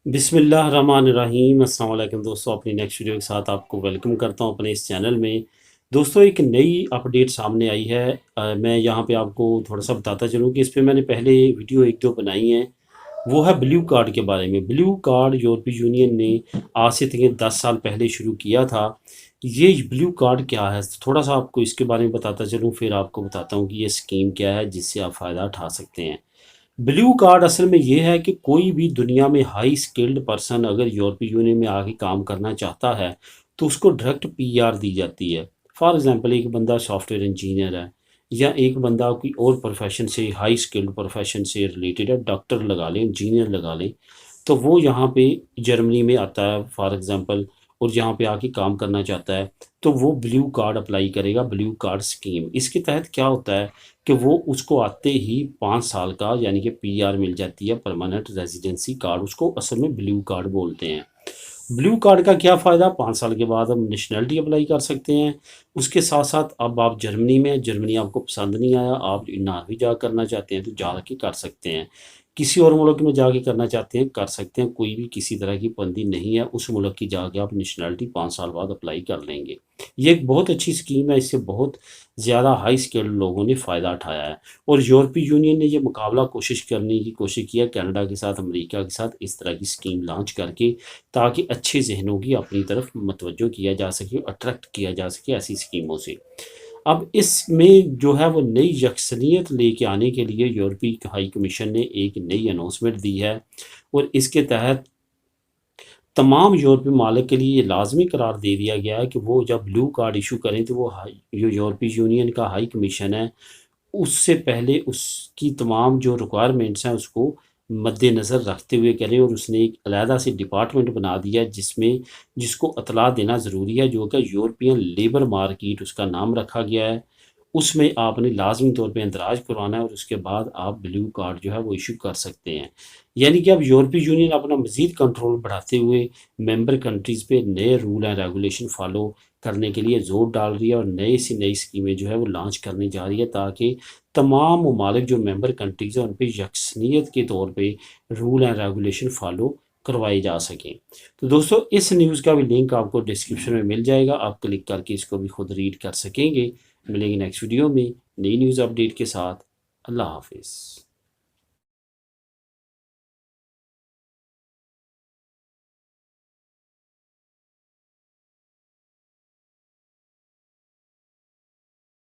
बिस्मिल्लाहिर्रहमानिर्रहीम। अस्सलाम वालेकुम दोस्तों, अपनी नेक्स्ट वीडियो के साथ आपको वेलकम करता हूं अपने इस चैनल में। दोस्तों, एक नई अपडेट सामने आई है। मैं यहाँ पे आपको थोड़ा सा बताता चलूँ कि इस पे मैंने पहले वीडियो एक दो बनाई हैं। वो है ब्लू कार्ड के बारे में। ब्लू कार्ड यूरोपीय यूनियन ने आज से तकरीबन 10 साल पहले शुरू किया था। ये ब्लू कार्ड क्या है, थोड़ा सा आपको इसके बारे में बताता चलूँ, फिर आपको बताता हूँ कि ये स्कीम क्या है जिससे आप फ़ायदा उठा सकते हैं। ब्लू कार्ड असल में ये है कि कोई भी दुनिया में हाई स्किल्ड पर्सन अगर यूरोपीय यूनियन में आके काम करना चाहता है तो उसको डायरेक्ट पीआर दी जाती है। फॉर एग्जांपल, एक बंदा सॉफ्टवेयर इंजीनियर है या एक बंदा कोई और प्रोफेशन से, हाई स्किल्ड प्रोफेशन से रिलेटेड है, डॉक्टर लगा लें, इंजीनियर लगा लें, तो वो यहाँ पे जर्मनी में आता है फॉर एग्जांपल, और यहाँ पे आके काम करना चाहता है तो वो ब्लू कार्ड अप्लाई करेगा। ब्लू कार्ड स्कीम, इसके तहत क्या होता है कि वो उसको आते ही 5 साल का यानी कि पीआर मिल जाती है, परमानेंट रेजिडेंसी कार्ड। उसको असल में ब्लू कार्ड बोलते हैं। ब्लू कार्ड का क्या फ़ायदा, 5 साल के बाद हम नेशनलिटी अप्लाई कर सकते हैं। उसके साथ साथ अब आप जर्मनी में, जर्मनी आपको पसंद नहीं आया, आप नार्वे जा करना चाहते हैं तो जा के कर सकते हैं। किसी और मुल्क में जाके करना चाहते हैं कर सकते हैं, कोई भी किसी तरह की पाबंदी नहीं है। उस मुल्क की जाके आप नेशनलिटी 5 साल बाद अप्लाई कर लेंगे। ये एक बहुत अच्छी स्कीम है, इससे बहुत ज़्यादा हाई स्किल्ड लोगों ने फ़ायदा उठाया है। और यूरोपीय यूनियन ने ये मुकाबला कोशिश करने की कोशिश किया कनाडा के साथ, अमेरिका के साथ, इस तरह की स्कीम लॉन्च करके, ताकि अच्छे जहनों की अपनी तरफ मतवज्जो किया जा सके, अट्रैक्ट किया जा सके ऐसी स्कीमों से। अब इसमें जो है वो नई यकसनियत लेके आने के लिए यूरोपीय हाई कमीशन ने एक नई अनाउंसमेंट दी है। और इसके तहत तमाम यूरोपीय मालिक के लिए ये लाजमी करार दे दिया गया है कि वो जब ब्लू कार्ड इशू करें तो वो जो यूरोपीय यूनियन का हाई कमीशन है, उससे पहले उसकी तमाम जो रिक्वायरमेंट्स हैं उसको मद्देनज़र रखते हुए करें। और उसने एक अलहदा से डिपार्टमेंट बना दिया जिसमें जिसको इतला देना ज़रूरी है, जो कि यूरोपियन लेबर मार्केट उसका नाम रखा गया है। उसमें आपने लाजमी तौर पे इंदराज करवाना है और उसके बाद आप ब्लू कार्ड जो है वो इशू कर सकते हैं। यानी कि अब यूरोपीय यूनियन अपना मज़ीद कंट्रोल बढ़ाते हुए मेंबर कंट्रीज़ पे नए रूल एंड रेगुलेशन फॉलो करने के लिए ज़ोर डाल रही है और नई से नई स्कीमें जो है वो लॉन्च करने जा रही है, ताकि तमाम ममालिक जो मेंबर कंट्रीज़ हैं उन पर यकसनियत के तौर पे रूल एंड रेगुलेशन फॉलो करवाए जा सकें। तो दोस्तों, इस न्यूज़ का भी लिंक आपको डिस्क्रिप्शन में मिल जाएगा, आप क्लिक करके इसको भी खुद रीड कर सकेंगे। मिलेंगे नेक्स्ट वीडियो में नई न्यूज़ अपडेट के साथ। अल्लाह हाफिज़।